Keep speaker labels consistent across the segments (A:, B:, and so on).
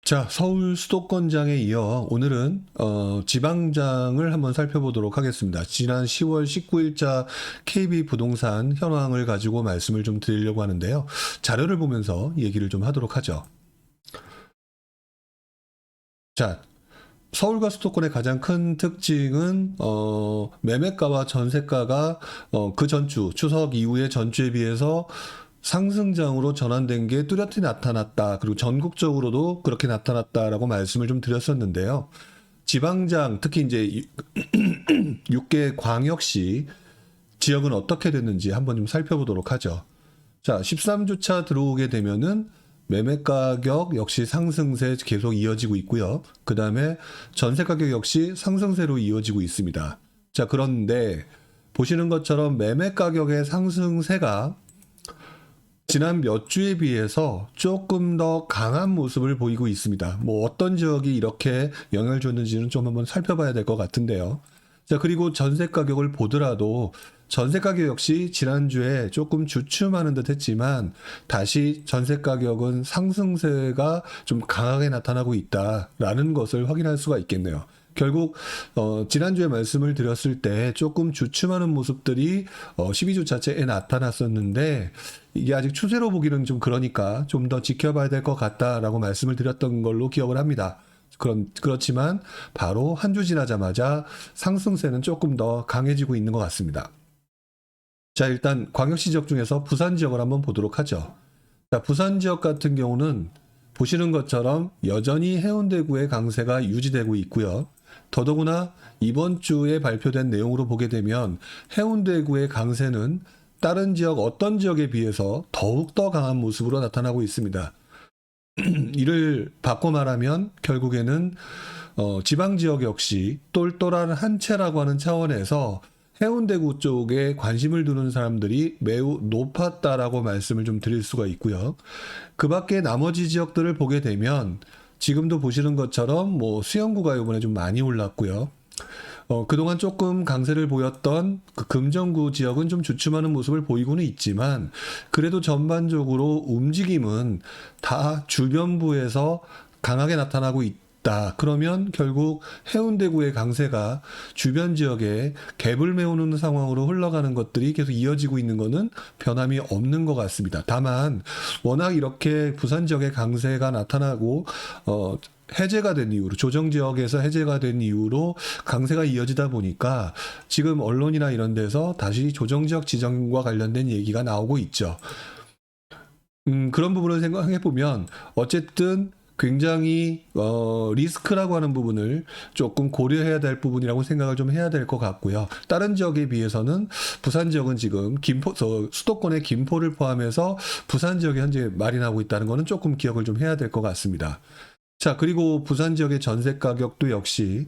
A: 자, 서울 수도권장에 이어 오늘은 지방장을 한번 살펴보도록 하겠습니다. 지난 10월 19일자 KB 부동산 현황을 가지고 말씀을 좀 드리려고 하는데요. 자료를 보면서 얘기를 좀 하도록 하죠. 자, 서울과 수도권의 가장 큰 특징은 매매가와 전세가가 그 전주, 추석 이후의 전주에 비해서 상승장으로 전환된 게 뚜렷이 나타났다. 그리고 전국적으로도 그렇게 나타났다라고 말씀을 좀 드렸었는데요. 지방장, 특히 이제 6개 광역시 지역은 어떻게 됐는지 한번 좀 살펴보도록 하죠. 자, 13주차 들어오게 되면은 매매 가격 역시 상승세 계속 이어지고 있고요. 그 다음에 전세 가격 역시 상승세로 이어지고 있습니다. 자, 그런데 보시는 것처럼 매매 가격의 상승세가 지난 몇 주에 비해서 조금 더 강한 모습을 보이고 있습니다. 뭐 어떤 지역이 이렇게 영향을 줬는지는 좀 한번 살펴봐야 될 것 같은데요. 자, 그리고 전세 가격을 보더라도 전세 가격 역시 지난주에 조금 주춤하는 듯 했지만 다시 전세 가격은 상승세가 좀 강하게 나타나고 있다라는 것을 확인할 수가 있겠네요. 결국 지난주에 말씀을 드렸을 때 조금 주춤하는 모습들이 12주 자체에 나타났었는데 이게 아직 추세로 보기는 좀 그러니까 좀 더 지켜봐야 될 것 같다라고 말씀을 드렸던 걸로 기억을 합니다. 그렇지만 바로 한 주 지나자마자 상승세는 조금 더 강해지고 있는 것 같습니다. 자, 일단 광역시 지역 중에서 부산 지역을 한번 보도록 하죠. 자, 부산 지역 같은 경우는 보시는 것처럼 여전히 해운대구의 강세가 유지되고 있고요. 더더구나 이번 주에 발표된 내용으로 보게 되면 해운대구의 강세는 다른 지역 어떤 지역에 비해서 더욱더 강한 모습으로 나타나고 있습니다. 이를 바꿔 말하면 결국에는 지방 지역 역시 똘똘한 한 채라고 하는 차원에서 해운대구 쪽에 관심을 두는 사람들이 매우 높았다라고 말씀을 좀 드릴 수가 있고요. 그 밖에 나머지 지역들을 보게 되면 지금도 보시는 것처럼 뭐 수영구가 이번에 좀 많이 올랐고요. 그동안 조금 강세를 보였던 그 금정구 지역은 좀 주춤하는 모습을 보이고는 있지만 그래도 전반적으로 움직임은 다 주변부에서 강하게 나타나고 있다. 그러면 결국 해운대구의 강세가 주변 지역에 갭을 메우는 상황으로 흘러가는 것들이 계속 이어지고 있는 것은 변함이 없는 것 같습니다. 다만 워낙 이렇게 부산 지역의 강세가 나타나고 해제가 된 이후로 조정 지역에서 해제가 된 이후로 강세가 이어지다 보니까 지금 언론이나 이런 데서 다시 조정 지역 지정과 관련된 얘기가 나오고 있죠. 그런 부분을 생각해 보면 어쨌든 굉장히 리스크라고 하는 부분을 조금 고려해야 될 부분이라고 생각을 좀 해야 될 것 같고요. 다른 지역에 비해서는 부산 지역은 지금 수도권의 김포를 포함해서 부산 지역에 현재 마련하고 있다는 것은 조금 기억을 좀 해야 될 것 같습니다. 자, 그리고 부산 지역의 전세 가격도 역시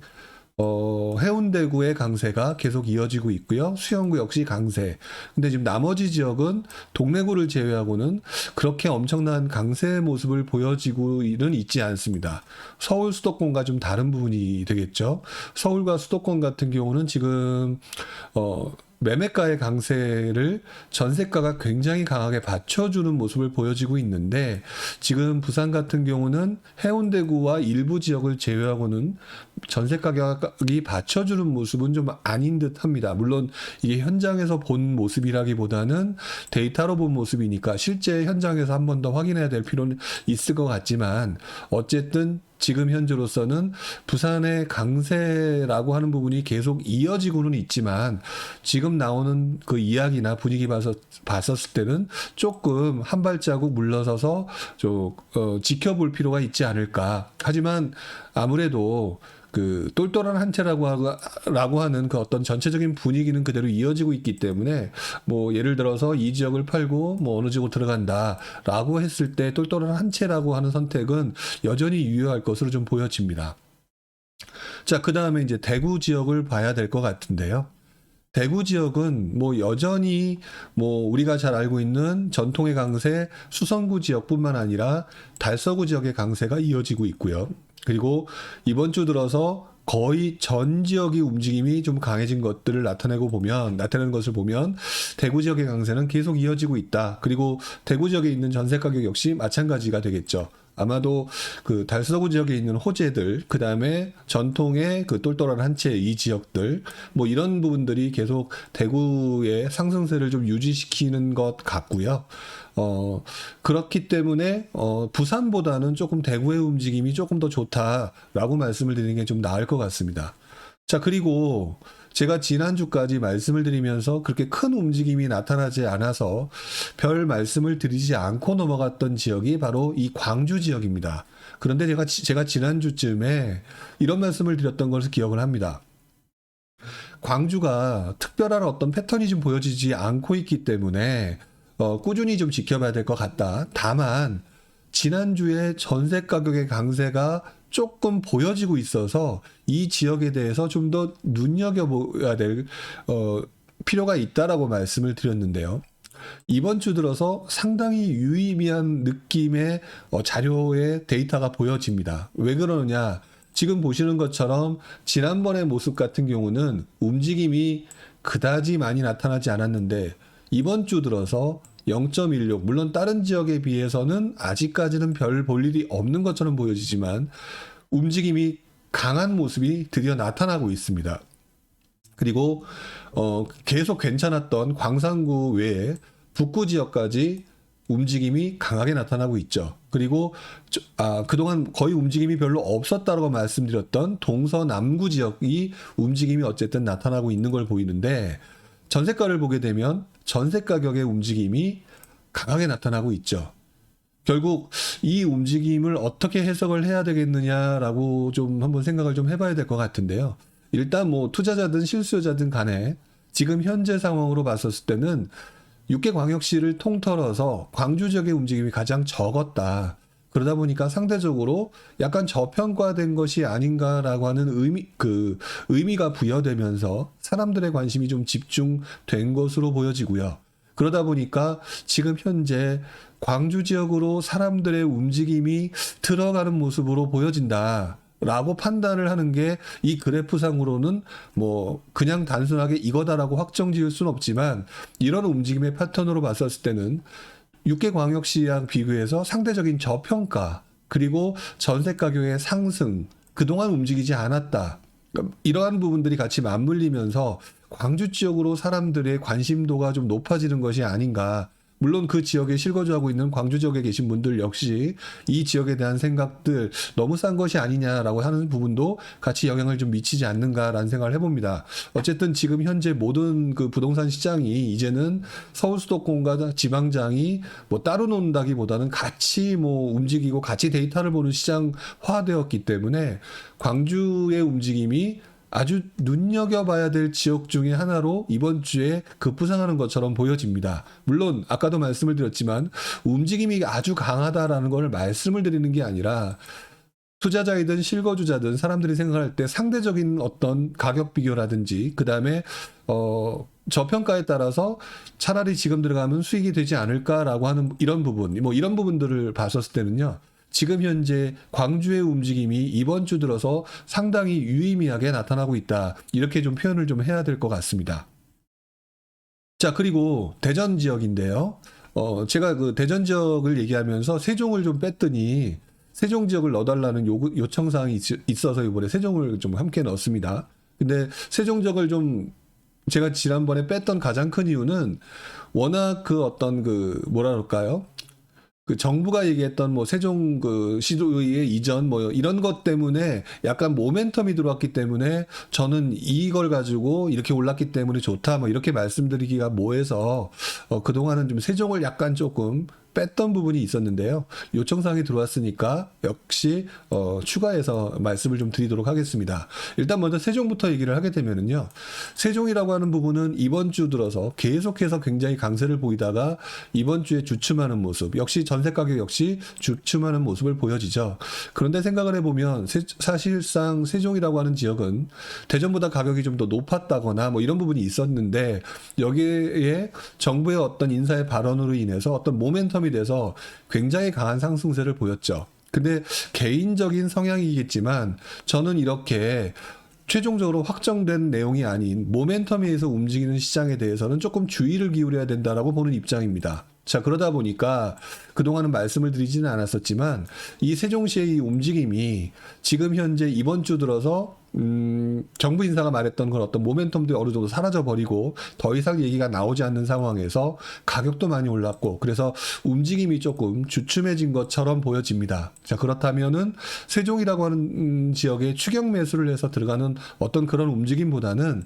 A: 해운대구의 강세가 계속 이어지고 있고요. 수영구 역시 강세. 근데 지금 나머지 지역은 동래구를 제외하고는 그렇게 엄청난 강세의 모습을 보여지고는 있지 않습니다. 서울 수도권과 좀 다른 부분이 되겠죠. 서울과 수도권 같은 경우는 지금 매매가의 강세를 전세가가 굉장히 강하게 받쳐주는 모습을 보여지고 있는데 지금 부산 같은 경우는 해운대구와 일부 지역을 제외하고는 전세 가격이 받쳐주는 모습은 좀 아닌 듯 합니다. 물론 이게 현장에서 본 모습이라기보다는 데이터로 본 모습이니까 실제 현장에서 한 번 더 확인해야 될 필요는 있을 것 같지만 어쨌든 지금 현재로서는 부산의 강세라고 하는 부분이 계속 이어지고는 있지만 지금 나오는 그 이야기나 분위기 봤었을 때는 조금 한 발자국 물러서서 좀 지켜볼 필요가 있지 않을까. 하지만 아무래도 그 똘똘한 한 채라고 하는 그 어떤 전체적인 분위기는 그대로 이어지고 있기 때문에 뭐 예를 들어서 이 지역을 팔고 뭐 어느 지역으로 들어간다라고 했을 때 똘똘한 한 채라고 하는 선택은 여전히 유효할 것으로 좀 보여집니다. 자, 그 다음에 이제 대구 지역을 봐야 될 것 같은데요. 대구 지역은 뭐 여전히 뭐 우리가 잘 알고 있는 전통의 강세 수성구 지역뿐만 아니라 달서구 지역의 강세가 이어지고 있고요. 그리고 이번 주 들어서 거의 전 지역의 움직임이 좀 강해진 것들을 나타내는 것을 보면 대구 지역의 강세는 계속 이어지고 있다. 그리고 대구 지역에 있는 전세 가격 역시 마찬가지가 되겠죠. 아마도 그 달서구 지역에 있는 호재들, 그 다음에 전통의 그 똘똘한 한 채 이 지역들, 뭐 이런 부분들이 계속 대구의 상승세를 좀 유지시키는 것 같고요. 그렇기 때문에 부산보다는 조금 대구의 움직임이 조금 더 좋다라고 말씀을 드리는 게 좀 나을 것 같습니다. 자, 그리고 제가 지난주까지 말씀을 드리면서 그렇게 큰 움직임이 나타나지 않아서 별 말씀을 드리지 않고 넘어갔던 지역이 바로 이 광주 지역입니다. 그런데 제가 지난주쯤에 이런 말씀을 드렸던 것을 기억을 합니다. 광주가 특별한 어떤 패턴이 좀 보여지지 않고 있기 때문에 꾸준히 좀 지켜봐야 될 것 같다. 다만 지난주에 전세 가격의 강세가 조금 보여지고 있어서 이 지역에 대해서 좀 더 눈여겨봐야 될 필요가 있다라고 말씀을 드렸는데요. 이번 주 들어서 상당히 유의미한 느낌의 자료의 데이터가 보여집니다. 왜 그러느냐? 지금 보시는 것처럼 지난번의 모습 같은 경우는 움직임이 그다지 많이 나타나지 않았는데 이번 주 들어서 0.16, 물론 다른 지역에 비해서는 아직까지는 별 볼 일이 없는 것처럼 보여지지만 움직임이 강한 모습이 드디어 나타나고 있습니다. 그리고 계속 괜찮았던 광산구 외에 북구 지역까지 움직임이 강하게 나타나고 있죠. 그리고 그동안 거의 움직임이 별로 없었다고 말씀드렸던 동서남구 지역이 움직임이 어쨌든 나타나고 있는 걸 보이는데 전세가를 보게 되면 전세 가격의 움직임이 강하게 나타나고 있죠. 결국 이 움직임을 어떻게 해석을 해야 되겠느냐라고 좀 한번 생각을 좀 해봐야 될 것 같은데요. 일단 뭐 투자자든 실수요자든 간에 지금 현재 상황으로 봤었을 때는 6개 광역시를 통틀어서 광주 지역의 움직임이 가장 적었다. 그러다 보니까 상대적으로 약간 저평가된 것이 아닌가라고 하는 의미가 부여되면서 사람들의 관심이 좀 집중된 것으로 보여지고요. 그러다 보니까 지금 현재 광주 지역으로 사람들의 움직임이 들어가는 모습으로 보여진다. 라고 판단을 하는 게 이 그래프상으로는 뭐 그냥 단순하게 이거다라고 확정 지을 수는 없지만 이런 움직임의 패턴으로 봤었을 때는 6개 광역시랑 비교해서 상대적인 저평가 그리고 전세 가격의 상승 그동안 움직이지 않았다. 이러한 부분들이 같이 맞물리면서 광주 지역으로 사람들의 관심도가 좀 높아지는 것이 아닌가. 물론 그 지역에 실거주하고 있는 광주 지역에 계신 분들 역시 이 지역에 대한 생각들 너무 싼 것이 아니냐라고 하는 부분도 같이 영향을 좀 미치지 않는가라는 생각을 해봅니다. 어쨌든 지금 현재 모든 그 부동산 시장이 이제는 서울 수도권과 지방장이 뭐 따로 논다기보다는 같이 뭐 움직이고 같이 데이터를 보는 시장화되었기 때문에 광주의 움직임이 아주 눈여겨봐야 될 지역 중에 하나로 이번 주에 급부상하는 것처럼 보여집니다. 물론 아까도 말씀을 드렸지만 움직임이 아주 강하다라는 걸 말씀을 드리는 게 아니라 투자자이든 실거주자든 사람들이 생각할 때 상대적인 어떤 가격 비교라든지 그 다음에 저평가에 따라서 차라리 지금 들어가면 수익이 되지 않을까라고 하는 이런 부분, 뭐 이런 부분들을 봤었을 때는요. 지금 현재 광주의 움직임이 이번 주 들어서 상당히 유의미하게 나타나고 있다. 이렇게 좀 표현을 좀 해야 될 것 같습니다. 자, 그리고 대전 지역인데요. 제가 그 대전 지역을 얘기하면서 세종을 좀 뺐더니 세종 지역을 넣어달라는 요청사항이 있어서 이번에 세종을 좀 함께 넣었습니다. 근데 세종 지역을 좀 제가 지난번에 뺐던 가장 큰 이유는 워낙 그 어떤 그 뭐라 그럴까요? 그 정부가 얘기했던 뭐 세종 그 시도의 이전 뭐 이런 것 때문에 약간 모멘텀이 들어왔기 때문에 저는 이걸 가지고 이렇게 올랐기 때문에 좋다 뭐 이렇게 말씀드리기가 뭐해서 그동안은 좀 세종을 약간 조금 뺐던 부분이 있었는데요. 요청사항이 들어왔으니까 역시 추가해서 말씀을 좀 드리도록 하겠습니다. 일단 먼저 세종부터 얘기를 하게 되면은요. 세종이라고 하는 부분은 이번 주 들어서 계속해서 굉장히 강세를 보이다가 이번 주에 주춤하는 모습, 역시 전세 가격 역시 주춤하는 모습을 보여지죠. 그런데 생각을 해보면 사실상 세종이라고 하는 지역은 대전보다 가격이 좀 더 높았다거나 뭐 이런 부분이 있었는데 여기에 정부의 어떤 인사의 발언으로 인해서 어떤 모멘텀이 돼서 굉장히 강한 상승세를 보였죠. 근데 개인적인 성향이겠지만 저는 이렇게 최종적으로 확정된 내용이 아닌 모멘텀에 의해서 움직이는 시장에 대해서는 조금 주의를 기울여야 된다라고 보는 입장입니다. 자, 그러다 보니까 그동안은 말씀을 드리지는 않았었지만 이 세종시의 이 움직임이 지금 현재 이번 주 들어서 정부 인사가 말했던 그런 어떤 모멘텀도 어느 정도 사라져 버리고 더 이상 얘기가 나오지 않는 상황에서 가격도 많이 올랐고 그래서 움직임이 조금 주춤해진 것처럼 보여집니다. 자, 그렇다면은 세종이라고 하는 지역에 추격 매수를 해서 들어가는 어떤 그런 움직임보다는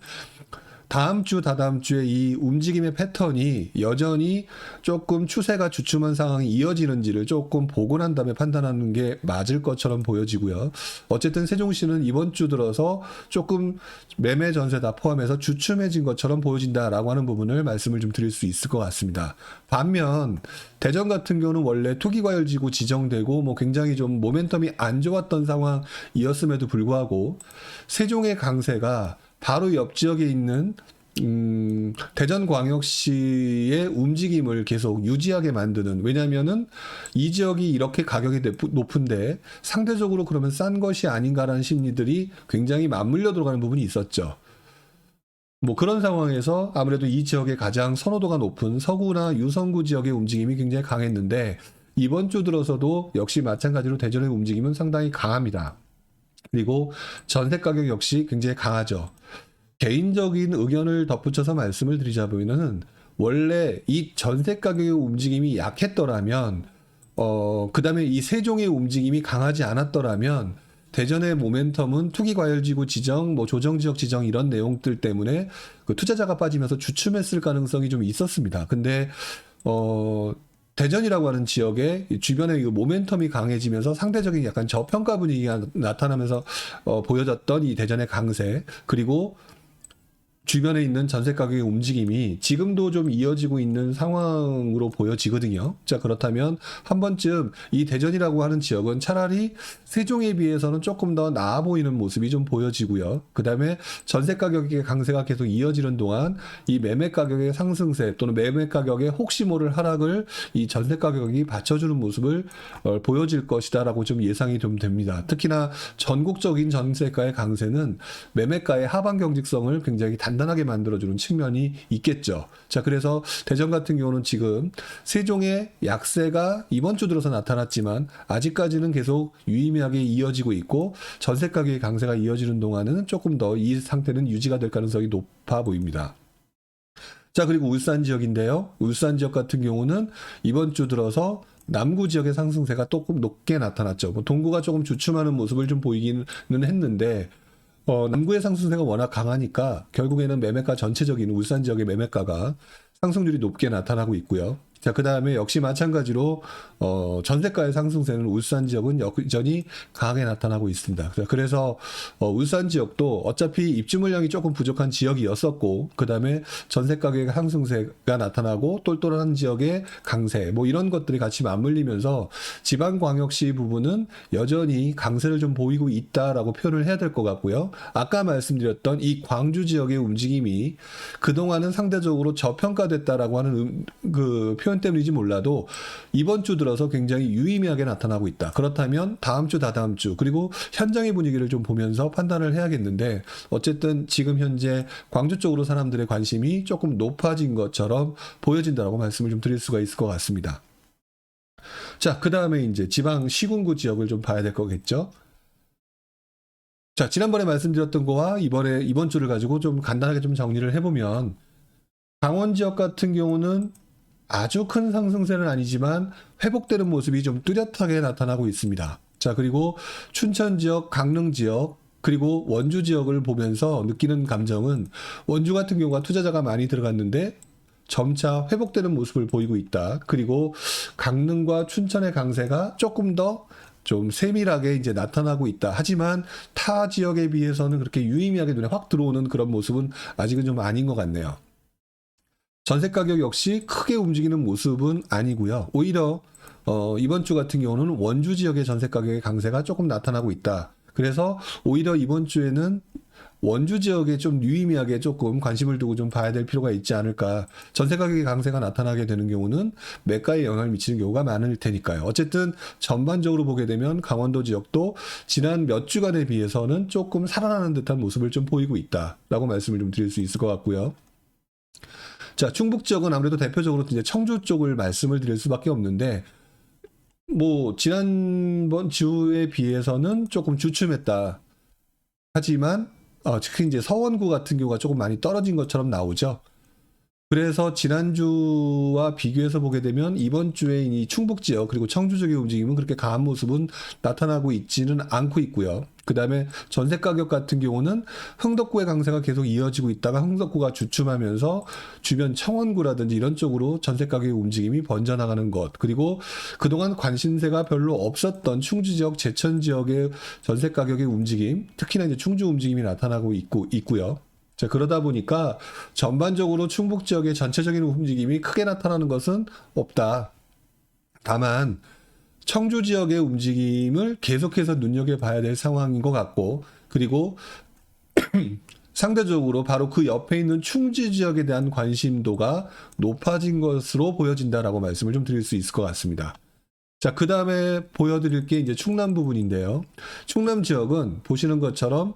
A: 다음 주, 다다음 주에 이 움직임의 패턴이 여전히 조금 추세가 주춤한 상황이 이어지는지를 조금 보고 난 다음에 판단하는 게 맞을 것처럼 보여지고요. 어쨌든 세종시는 이번 주 들어서 조금 매매 전세 다 포함해서 주춤해진 것처럼 보여진다라고 하는 부분을 말씀을 좀 드릴 수 있을 것 같습니다. 반면 대전 같은 경우는 원래 투기과열지구 지정되고 뭐 굉장히 좀 모멘텀이 안 좋았던 상황이었음에도 불구하고 세종의 강세가 바로 옆 지역에 있는 대전광역시의 움직임을 계속 유지하게 만드는, 왜냐면은 이 지역이 이렇게 가격이 높은데 상대적으로 그러면 싼 것이 아닌가라는 심리들이 굉장히 맞물려 들어가는 부분이 있었죠. 뭐 그런 상황에서 아무래도 이 지역의 가장 선호도가 높은 서구나 유성구 지역의 움직임이 굉장히 강했는데 이번 주 들어서도 역시 마찬가지로 대전의 움직임은 상당히 강합니다. 그리고 전세 가격 역시 굉장히 강하죠. 개인적인 의견을 덧붙여서 말씀을 드리자면은 원래 이 전세 가격의 움직임이 약했더라면 그 다음에 이 세종의 움직임이 강하지 않았더라면 대전의 모멘텀은 투기과열지구 지정, 뭐 조정지역 지정 이런 내용들 때문에 그 투자자가 빠지면서 주춤했을 가능성이 좀 있었습니다. 근데 대전이라고 하는 지역에 주변에 이 모멘텀이 강해지면서 상대적인 약간 저평가 분위기가 나타나면서 보여졌던 이 대전의 강세, 그리고 주변에 있는 전세 가격의 움직임이 지금도 좀 이어지고 있는 상황으로 보여지거든요. 자, 그렇다면 한 번쯤 이 대전이라고 하는 지역은 차라리 세종에 비해서는 조금 더 나아 보이는 모습이 좀 보여지고요. 그 다음에 전세 가격의 강세가 계속 이어지는 동안 이 매매 가격의 상승세 또는 매매 가격의 혹시 모를 하락을 이 전세 가격이 받쳐주는 모습을 보여질 것이다라고 좀 예상이 좀 됩니다. 특히나 전국적인 전세가의 강세는 매매가의 하방 경직성을 굉장히 단단하게 만들어주는 측면이 있겠죠. 자, 그래서 대전 같은 경우는 지금 세종의 약세가 이번 주 들어서 나타났지만 아직까지는 계속 유의미하게 이어지고 있고 전세 가격의 강세가 이어지는 동안은 조금 더 이 상태는 유지가 될 가능성이 높아 보입니다. 자, 그리고 울산 지역인데요. 울산 지역 같은 경우는 이번 주 들어서 남구 지역의 상승세가 조금 높게 나타났죠. 뭐 동구가 조금 주춤하는 모습을 좀 보이기는 했는데 남구의 상승세가 워낙 강하니까 결국에는 매매가 전체적인 울산 지역의 매매가가 상승률이 높게 나타나고 있고요. 자, 그 다음에 역시 마찬가지로 전세가의 상승세는 울산 지역은 여전히 강하게 나타나고 있습니다. 그래서 울산 지역도 어차피 입주 물량이 조금 부족한 지역이었었고, 그 다음에 전세 가격의 상승세가 나타나고 똘똘한 지역의 강세, 뭐 이런 것들이 같이 맞물리면서 지방광역시 부분은 여전히 강세를 좀 보이고 있다라고 표현을 해야 될 것 같고요. 아까 말씀드렸던 이 광주 지역의 움직임이 그동안은 상대적으로 저평가됐다라고 하는 그 표현 때문인지 몰라도 이번 주 들어서 굉장히 유의미하게 나타나고 있다. 그렇다면 다음 주, 다다음 주, 그리고 현장의 분위기를 좀 보면서 판단을 해야겠는데 어쨌든 지금 현재 광주 쪽으로 사람들의 관심이 조금 높아진 것처럼 보여진다라고 말씀을 좀 드릴 수가 있을 것 같습니다. 자, 그 다음에 이제 지방 시군구 지역을 좀 봐야 될 거겠죠. 자, 지난번에 말씀드렸던 거와 이번 주를 가지고 좀 간단하게 좀 정리를 해보면 강원 지역 같은 경우는 아주 큰 상승세는 아니지만 회복되는 모습이 좀 뚜렷하게 나타나고 있습니다. 자, 그리고 춘천 지역, 강릉 지역, 그리고 원주 지역을 보면서 느끼는 감정은 원주 같은 경우가 투자자가 많이 들어갔는데 점차 회복되는 모습을 보이고 있다. 그리고 강릉과 춘천의 강세가 조금 더 좀 세밀하게 이제 나타나고 있다. 하지만 타 지역에 비해서는 그렇게 유의미하게 눈에 확 들어오는 그런 모습은 아직은 좀 아닌 것 같네요. 전세 가격 역시 크게 움직이는 모습은 아니고요. 오히려 이번 주 같은 경우는 원주 지역의 전세 가격의 강세가 조금 나타나고 있다. 그래서 오히려 이번 주에는 원주 지역에 좀 유의미하게 조금 관심을 두고 좀 봐야 될 필요가 있지 않을까. 전세 가격의 강세가 나타나게 되는 경우는 매가에 영향을 미치는 경우가 많을 테니까요. 어쨌든 전반적으로 보게 되면 강원도 지역도 지난 몇 주간에 비해서는 조금 살아나는 듯한 모습을 좀 보이고 있다라고 말씀을 좀 드릴 수 있을 것 같고요. 자, 충북 지역은 아무래도 대표적으로 이제 청주 쪽을 말씀을 드릴 수밖에 없는데, 뭐 지난번 주에 비해서는 조금 주춤했다. 하지만 특히 이제 서원구 같은 경우가 조금 많이 떨어진 것처럼 나오죠. 그래서 지난주와 비교해서 보게 되면 이번 주에 이 충북 지역 그리고 청주 지역의 움직임은 그렇게 강한 모습은 나타나고 있지는 않고 있고요. 그 다음에 전세 가격 같은 경우는 흥덕구의 강세가 계속 이어지고 있다가 흥덕구가 주춤하면서 주변 청원구라든지 이런 쪽으로 전세 가격의 움직임이 번져나가는 것, 그리고 그동안 관심세가 별로 없었던 충주 지역, 제천 지역의 전세 가격의 움직임, 특히나 이제 충주 움직임이 나타나고 있고요. 자, 그러다 보니까 전반적으로 충북 지역의 전체적인 움직임이 크게 나타나는 것은 없다. 다만 청주 지역의 움직임을 계속해서 눈여겨봐야 될 상황인 것 같고, 그리고 상대적으로 바로 그 옆에 있는 충주 지역에 대한 관심도가 높아진 것으로 보여진다라고 말씀을 좀 드릴 수 있을 것 같습니다. 자, 그 다음에 보여드릴 게 이제 충남 부분인데요. 충남 지역은 보시는 것처럼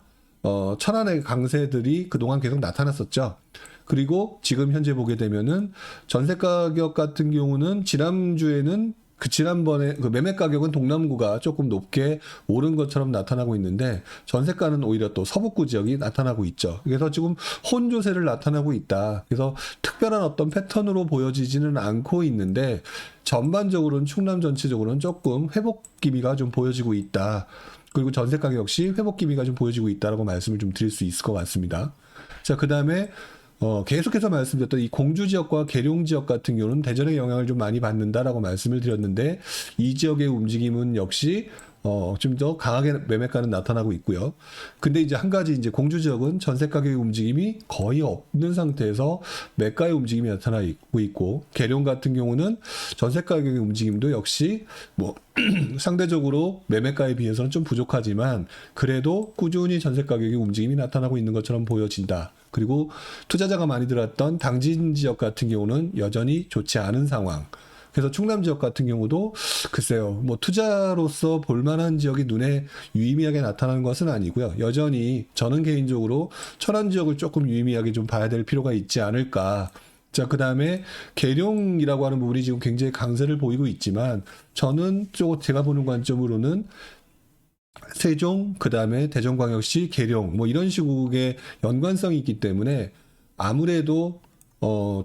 A: 천안의 강세들이 그동안 계속 나타났었죠. 그리고 지금 현재 보게 되면은 전세 가격 같은 경우는 지난주에는 지난번에 그 매매 가격은 동남구가 조금 높게 오른 것처럼 나타나고 있는데 전세가는 오히려 또 서북구 지역이 나타나고 있죠. 그래서 지금 혼조세를 나타나고 있다. 그래서 특별한 어떤 패턴으로 보여지지는 않고 있는데 전반적으로는 충남 전체적으로는 조금 회복 기미가 좀 보여지고 있다. 그리고 전세 가격 역시 회복 기미가 좀 보여지고 있다라고 말씀을 좀 드릴 수 있을 것 같습니다. 자, 그 다음에 계속해서 말씀드렸던 이 공주 지역과 계룡 지역 같은 경우는 대전의 영향을 좀 많이 받는다라고 말씀을 드렸는데 이 지역의 움직임은 역시 좀 더 강하게 매매가는 나타나고 있고요. 근데 이제 한 가지 이제 공주 지역은 전세 가격의 움직임이 거의 없는 상태에서 매가의 움직임이 나타나고 있고, 계룡 같은 경우는 전세 가격의 움직임도 역시 뭐 상대적으로 매매가에 비해서는 좀 부족하지만 그래도 꾸준히 전세 가격의 움직임이 나타나고 있는 것처럼 보여진다. 그리고 투자자가 많이 들어왔던 당진 지역 같은 경우는 여전히 좋지 않은 상황. 그래서 충남 지역 같은 경우도 글쎄요, 뭐 투자로서 볼만한 지역이 눈에 유의미하게 나타나는 것은 아니고요. 여전히 저는 개인적으로 천안 지역을 조금 유의미하게 좀 봐야 될 필요가 있지 않을까. 자, 그 다음에 계룡이라고 하는 부분이 지금 굉장히 강세를 보이고 있지만 저는 제가 보는 관점으로는 세종, 그 다음에 대전광역시, 계룡 뭐 이런 식의 연관성이 있기 때문에 아무래도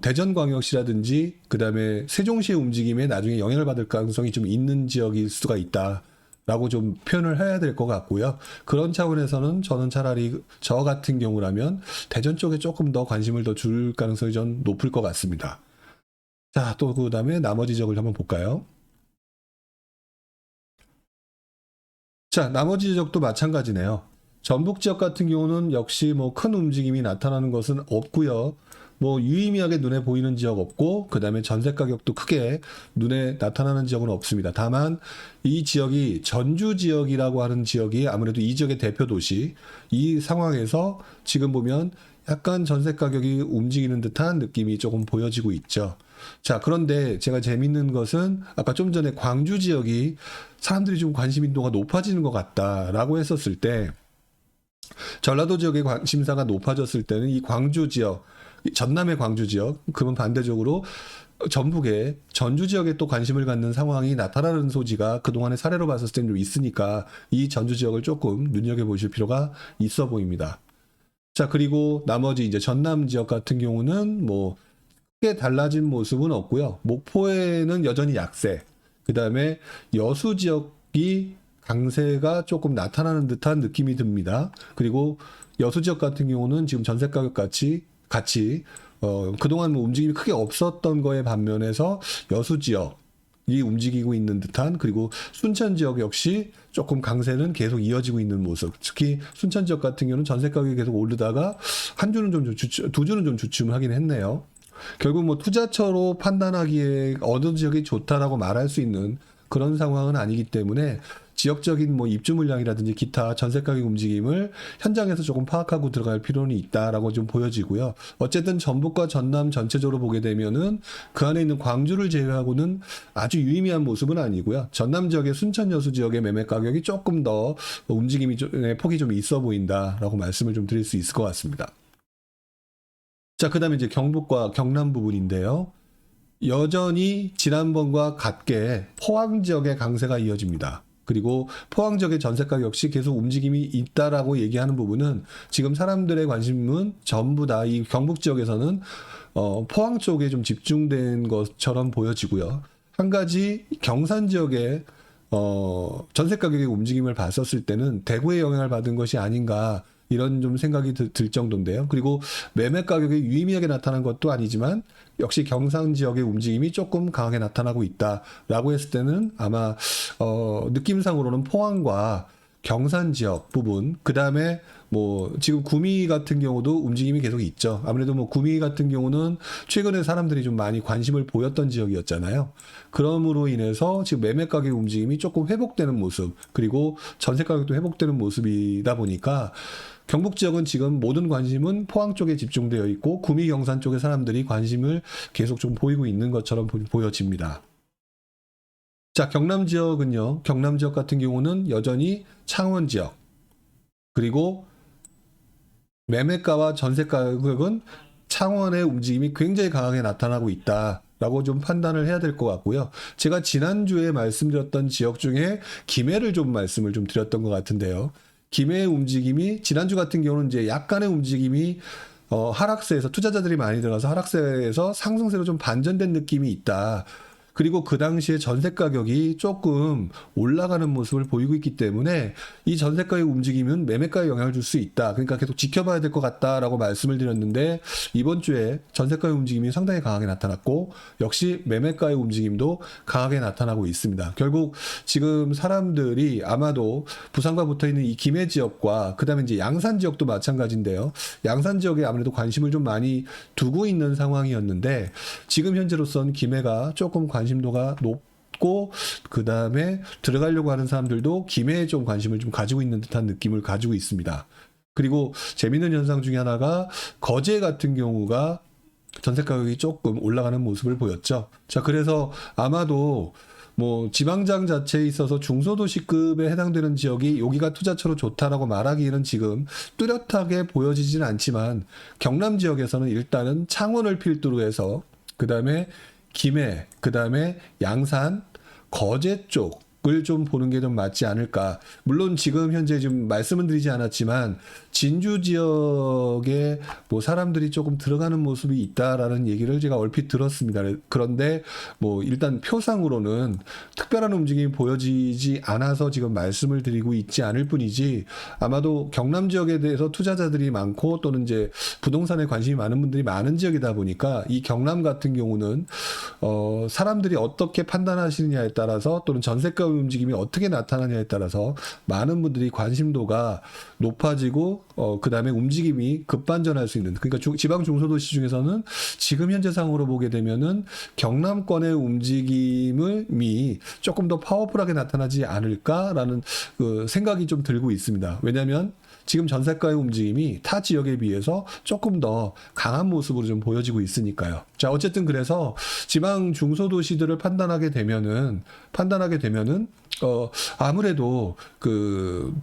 A: 대전광역시라든지 그 다음에 세종시의 움직임에 나중에 영향을 받을 가능성이 좀 있는 지역일 수가 있다라고 좀 표현을 해야 될 것 같고요. 그런 차원에서는 저는 차라리 저 같은 경우라면 대전 쪽에 조금 더 관심을 더 줄 가능성이 좀 높을 것 같습니다. 자, 또 그 다음에 나머지 지역을 한번 볼까요? 자, 나머지 지역도 마찬가지네요. 전북 지역 같은 경우는 역시 뭐 큰 움직임이 나타나는 것은 없고요. 뭐 유의미하게 눈에 보이는 지역 없고, 그 다음에 전세 가격도 크게 눈에 나타나는 지역은 없습니다. 다만 이 지역이 전주 지역이라고 하는 지역이 아무래도 이 지역의 대표 도시, 이 상황에서 지금 보면 약간 전세 가격이 움직이는 듯한 느낌이 조금 보여지고 있죠. 자, 그런데 제가 재밌는 것은 아까 좀 전에 광주 지역이 사람들이 좀 관심 인도가 높아지는 것 같다라고 했었을 때, 전라도 지역의 관심사가 높아졌을 때는 이 광주 지역, 전남의 광주 지역, 그러면 반대적으로 전북의 전주 지역에 또 관심을 갖는 상황이 나타나는 소지가 그동안의 사례로 봤을 때는 좀 있으니까 이 전주 지역을 조금 눈여겨보실 필요가 있어 보입니다. 자, 그리고 나머지 이제 전남 지역 같은 경우는 뭐 크게 달라진 모습은 없고요. 목포에는 여전히 약세, 그 다음에 여수 지역이 강세가 조금 나타나는 듯한 느낌이 듭니다. 그리고 여수 지역 같은 경우는 지금 전세 가격 같이 그동안 뭐 움직임이 크게 없었던 거에 반면에서 여수 지역이 움직이고 있는 듯한, 그리고 순천 지역 역시 조금 강세는 계속 이어지고 있는 모습. 특히 순천 지역 같은 경우는 전세 가격이 계속 오르다가 한 주는 좀 두 주는 좀 주춤하긴 했네요. 결국 뭐 투자처로 판단하기에 어느 지역이 좋다라고 말할 수 있는 그런 상황은 아니기 때문에 지역적인 뭐 입주 물량이라든지 기타 전세 가격 움직임을 현장에서 조금 파악하고 들어갈 필요는 있다라고 좀 보여지고요. 어쨌든 전북과 전남 전체적으로 보게 되면은 그 안에 있는 광주를 제외하고는 아주 유의미한 모습은 아니고요. 전남 지역의 순천 여수 지역의 매매 가격이 조금 더 움직임이 폭이 좀 있어 보인다라고 말씀을 좀 드릴 수 있을 것 같습니다. 자, 그다음에 이제 경북과 경남 부분인데요. 여전히 지난번과 같게 포항 지역의 강세가 이어집니다. 그리고 포항 지역의 전세가 역시 계속 움직임이 있다라고 얘기하는 부분은 지금 사람들의 관심은 전부 다 이 경북 지역에서는 포항 쪽에 좀 집중된 것처럼 보여지고요. 한 가지 경산 지역의 전세 가격의 움직임을 봤었을 때는 대구의 영향을 받은 것이 아닌가 이런 좀 생각이 들 정도인데요. 그리고 매매 가격이 유의미하게 나타난 것도 아니지만 역시 경상 지역의 움직임이 조금 강하게 나타나고 있다라고 했을 때는 아마 느낌상으로는 포항과 경산 지역 부분, 그 다음에 뭐 지금 구미 같은 경우도 움직임이 계속 있죠. 아무래도 뭐 구미 같은 경우는 최근에 사람들이 좀 많이 관심을 보였던 지역이었잖아요. 그럼으로 인해서 지금 매매 가격 움직임이 조금 회복되는 모습, 그리고 전세 가격도 회복되는 모습이다 보니까 경북 지역은 지금 모든 관심은 포항 쪽에 집중되어 있고 구미 경산 쪽에 사람들이 관심을 계속 좀 보이고 있는 것처럼 보여집니다. 자, 경남 지역은요. 경남 지역 같은 경우는 여전히 창원 지역, 그리고 매매가와 전세 가격은 창원의 움직임이 굉장히 강하게 나타나고 있다라고 좀 판단을 해야 될 것 같고요. 제가 지난주에 말씀드렸던 지역 중에 김해를 좀 말씀을 좀 드렸던 것 같은데요. 김해의 움직임이 지난주 같은 경우는 이제 약간의 움직임이 하락세에서 투자자들이 많이 들어가서 하락세에서 상승세로 좀 반전된 느낌이 있다. 그리고 그 당시에 전세 가격이 조금 올라가는 모습을 보이고 있기 때문에 이 전세가의 움직임은 매매가에 영향을 줄 수 있다. 그러니까 계속 지켜봐야 될 것 같다라고 말씀을 드렸는데 이번 주에 전세가의 움직임이 상당히 강하게 나타났고 역시 매매가의 움직임도 강하게 나타나고 있습니다. 결국 지금 사람들이 아마도 부산과 붙어있는 이 김해 지역과 그다음에 이제 양산 지역도 마찬가지인데요. 양산 지역에 아무래도 관심을 좀 많이 두고 있는 상황이었는데 지금 현재로서는 김해가 조금 관심도가 높고 그 다음에 들어가려고 하는 사람들도 김해에 좀 관심을 좀 가지고 있는 듯한 느낌을 가지고 있습니다. 그리고 재밌는 현상 중에 하나가 거제 같은 경우가 전세 가격이 조금 올라가는 모습을 보였죠. 자, 그래서 아마도 뭐 지방장 자체에 있어서 중소도시급에 해당되는 지역이 여기가 투자처로 좋다라고 말하기에는 지금 뚜렷하게 보여지지는 않지만 경남 지역에서는 일단은 창원을 필두로 해서 그 다음에 김해, 그 다음에 양산, 거제 쪽을 좀 보는 게 좀 맞지 않을까. 물론 지금 현재 좀 말씀은 드리지 않았지만 진주 지역에 뭐 사람들이 조금 들어가는 모습이 있다라는 얘기를 제가 얼핏 들었습니다. 그런데 뭐 일단 표상으로는 특별한 움직임이 보여지지 않아서 지금 말씀을 드리고 있지 않을 뿐이지 아마도 경남 지역에 대해서 투자자들이 많고 또는 이제 부동산에 관심이 많은 분들이 많은 지역이다 보니까 이 경남 같은 경우는 사람들이 어떻게 판단하시느냐에 따라서 또는 전세가 움직임이 어떻게 나타나냐에 따라서 많은 분들이 관심도가 높아지고 그 다음에 움직임이 급반전할 수 있는 그러니까 지방 중소도시 중에서는 지금 현재 상으로 보게 되면은 경남권의 움직임이 조금 더 파워풀하게 나타나지 않을까라는 그 생각이 좀 들고 있습니다. 왜냐하면 지금 전세가의 움직임이 타 지역에 비해서 조금 더 강한 모습으로 좀 보여지고 있으니까요. 자, 어쨌든 그래서 지방 중소도시들을 판단하게 되면은 아무래도 그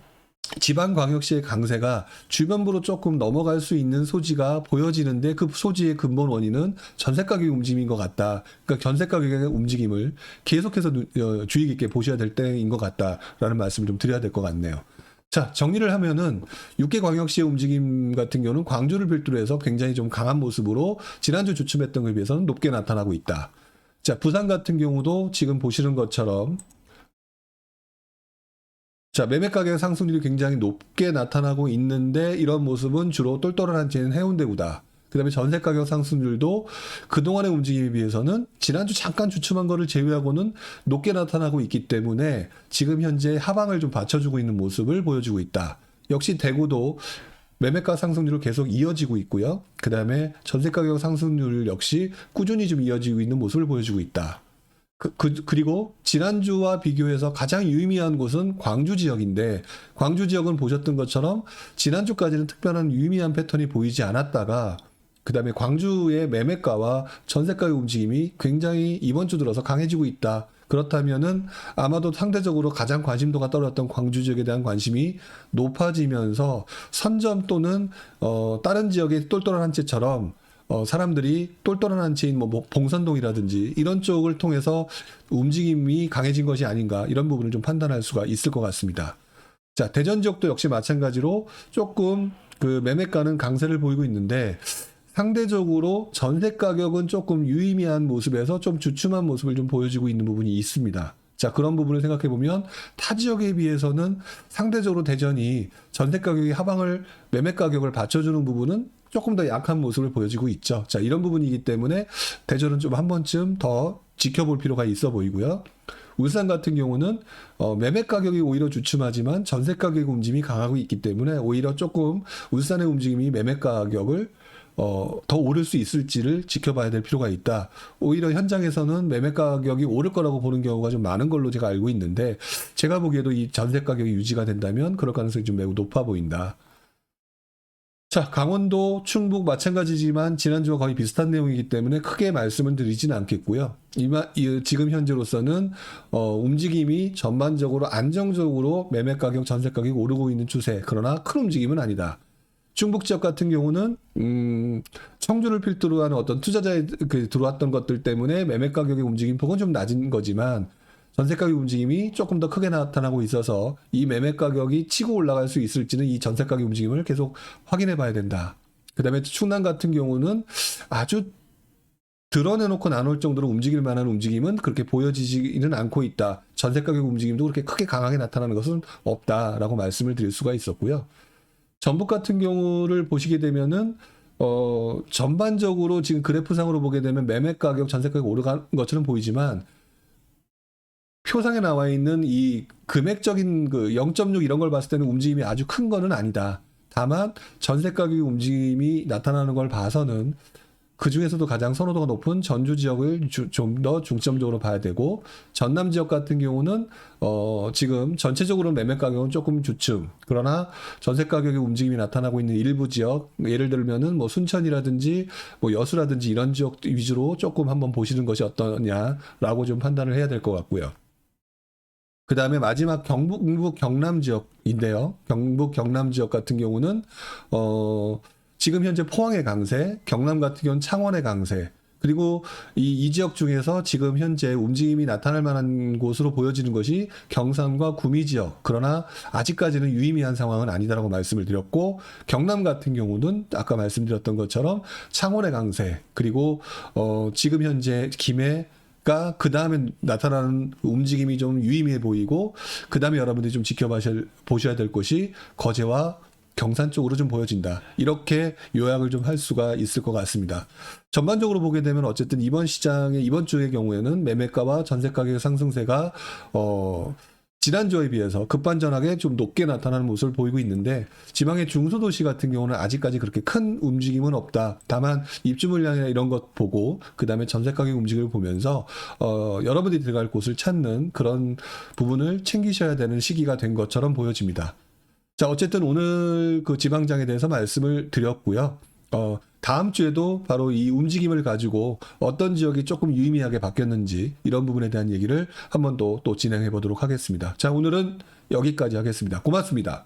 A: 지방광역시의 강세가 주변부로 조금 넘어갈 수 있는 소지가 보여지는데 그 소지의 근본 원인은 전세가격의 움직임인 것 같다. 그러니까 전세가격의 움직임을 계속해서 주의 깊게 보셔야 될 때인 것 같다라는 말씀을 좀 드려야 될 것 같네요. 자, 정리를 하면은 6개 광역시의 움직임 같은 경우는 광주를 필두로 해서 굉장히 좀 강한 모습으로 지난주 주춤했던 것에 비해서는 높게 나타나고 있다. 자, 부산 같은 경우도 지금 보시는 것처럼 자, 매매 가격 상승률이 굉장히 높게 나타나고 있는데 이런 모습은 주로 똘똘한 지는 해운대구다. 그 다음에 전세 가격 상승률도 그동안의 움직임에 비해서는 지난주 잠깐 주춤한 거를 제외하고는 높게 나타나고 있기 때문에 지금 현재 하방을 좀 받쳐주고 있는 모습을 보여주고 있다. 역시 대구도 매매가 상승률을 계속 이어지고 있고요. 그 다음에 전세 가격 상승률 역시 꾸준히 좀 이어지고 있는 모습을 보여주고 있다. 그리고 지난주와 비교해서 가장 유의미한 곳은 광주 지역인데 광주 지역은 보셨던 것처럼 지난주까지는 특별한 유의미한 패턴이 보이지 않았다가 그 다음에 광주의 매매가와 전세가의 움직임이 굉장히 이번 주 들어서 강해지고 있다. 그렇다면은 아마도 상대적으로 가장 관심도가 떨어졌던 광주 지역에 대한 관심이 높아지면서 선점 또는 다른 지역의 똘똘한 한 채처럼 사람들이 똘똘한 한치인 뭐 봉선동이라든지 이런 쪽을 통해서 움직임이 강해진 것이 아닌가 이런 부분을 좀 판단할 수가 있을 것 같습니다. 자, 대전 지역도 역시 마찬가지로 조금 그 매매가는 강세를 보이고 있는데 상대적으로 전세 가격은 조금 유의미한 모습에서 좀 주춤한 모습을 좀 보여지고 있는 부분이 있습니다. 자, 그런 부분을 생각해 보면 타 지역에 비해서는 상대적으로 대전이 전세 가격의 하방을 매매 가격을 받쳐주는 부분은 조금 더 약한 모습을 보여지고 있죠. 자, 이런 부분이기 때문에 대전은 좀 한 번쯤 더 지켜볼 필요가 있어 보이고요. 울산 같은 경우는 매매 가격이 오히려 주춤하지만 전세 가격 움직임이 강하고 있기 때문에 오히려 조금 울산의 움직임이 매매 가격을 더 오를 수 있을지를 지켜봐야 될 필요가 있다. 오히려 현장에서는 매매 가격이 오를 거라고 보는 경우가 좀 많은 걸로 제가 알고 있는데 제가 보기에도 이 전세 가격이 유지가 된다면 그럴 가능성이 좀 매우 높아 보인다. 자, 강원도, 충북 마찬가지지만 지난주와 거의 비슷한 내용이기 때문에 크게 말씀을 드리지는 않겠고요. 지금 현재로서는 움직임이 전반적으로 안정적으로 매매 가격, 전세 가격이 오르고 있는 추세. 그러나 큰 움직임은 아니다. 충북 지역 같은 경우는 청주를 필두로 하는 어떤 투자자의 들어왔던 것들 때문에 매매 가격의 움직임폭은 좀 낮은 거지만 전세 가격 움직임이 조금 더 크게 나타나고 있어서 이 매매 가격이 치고 올라갈 수 있을지는 이 전세 가격 움직임을 계속 확인해 봐야 된다. 그 다음에 충남 같은 경우는 아주 드러내놓고 나눌 정도로 움직일 만한 움직임은 그렇게 보여지지는 않고 있다. 전세 가격 움직임도 그렇게 크게 강하게 나타나는 것은 없다라고 말씀을 드릴 수가 있었고요. 전북 같은 경우를 보시게 되면은 전반적으로 지금 그래프상으로 보게 되면 매매 가격, 전세 가격 오르간 것처럼 보이지만 표상에 나와 있는 이 금액적인 그 0.6 이런 걸 봤을 때는 움직임이 아주 큰 거는 아니다. 다만 전세 가격 움직임이 나타나는 걸 봐서는 그 중에서도 가장 선호도가 높은 전주 지역을 좀 더 중점적으로 봐야 되고 전남 지역 같은 경우는 지금 전체적으로 매매 가격은 조금 주춤. 그러나 전세 가격의 움직임이 나타나고 있는 일부 지역, 예를 들면은 뭐 순천이라든지 뭐 여수라든지 이런 지역 위주로 조금 한번 보시는 것이 어떠냐라고 좀 판단을 해야 될 것 같고요. 그 다음에 마지막 경북 경남 지역인데요. 경북 경남 지역 같은 경우는 지금 현재 포항의 강세, 경남 같은 경우는 창원의 강세, 그리고 이 지역 중에서 지금 현재 움직임이 나타날 만한 곳으로 보여지는 것이 경산과 구미 지역. 그러나 아직까지는 유의미한 상황은 아니다라고 말씀을 드렸고, 경남 같은 경우는 아까 말씀드렸던 것처럼 창원의 강세, 그리고 지금 현재 김해가 그 다음에 나타나는 움직임이 좀 유의미해 보이고, 그 다음에 여러분들이 좀 지켜보셔야 될 것이 거제와 경산 쪽으로 좀 보여진다. 이렇게 요약을 좀 할 수가 있을 것 같습니다. 전반적으로 보게 되면 어쨌든 이번 주의 경우에는 매매가와 전세 가격의 상승세가 지난주에 비해서 급반전하게 좀 높게 나타나는 모습을 보이고 있는데 지방의 중소도시 같은 경우는 아직까지 그렇게 큰 움직임은 없다. 다만 입주 물량이나 이런 것 보고 그 다음에 전세 가격 움직임을 보면서 여러분들이 들어갈 곳을 찾는 그런 부분을 챙기셔야 되는 시기가 된 것처럼 보여집니다. 자, 어쨌든 오늘 그 지방장에 대해서 말씀을 드렸고요. 다음 주에도 바로 이 움직임을 가지고 어떤 지역이 조금 유의미하게 바뀌었는지 이런 부분에 대한 얘기를 한 번 더 또 진행해 보도록 하겠습니다. 자, 오늘은 여기까지 하겠습니다. 고맙습니다.